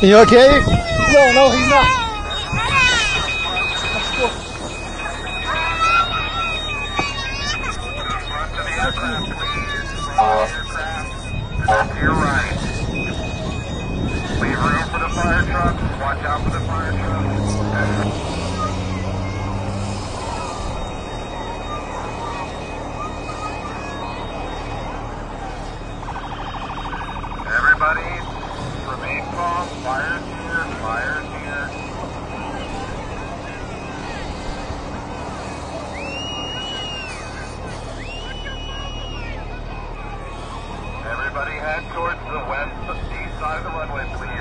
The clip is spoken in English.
You okay? No, no, he's not. To your right. Leave room for the fire trucks. Watch out for the fire trucks. Everybody, remain calm. Fire's here. Fire's here. Everybody head towards the east side of the runway, please.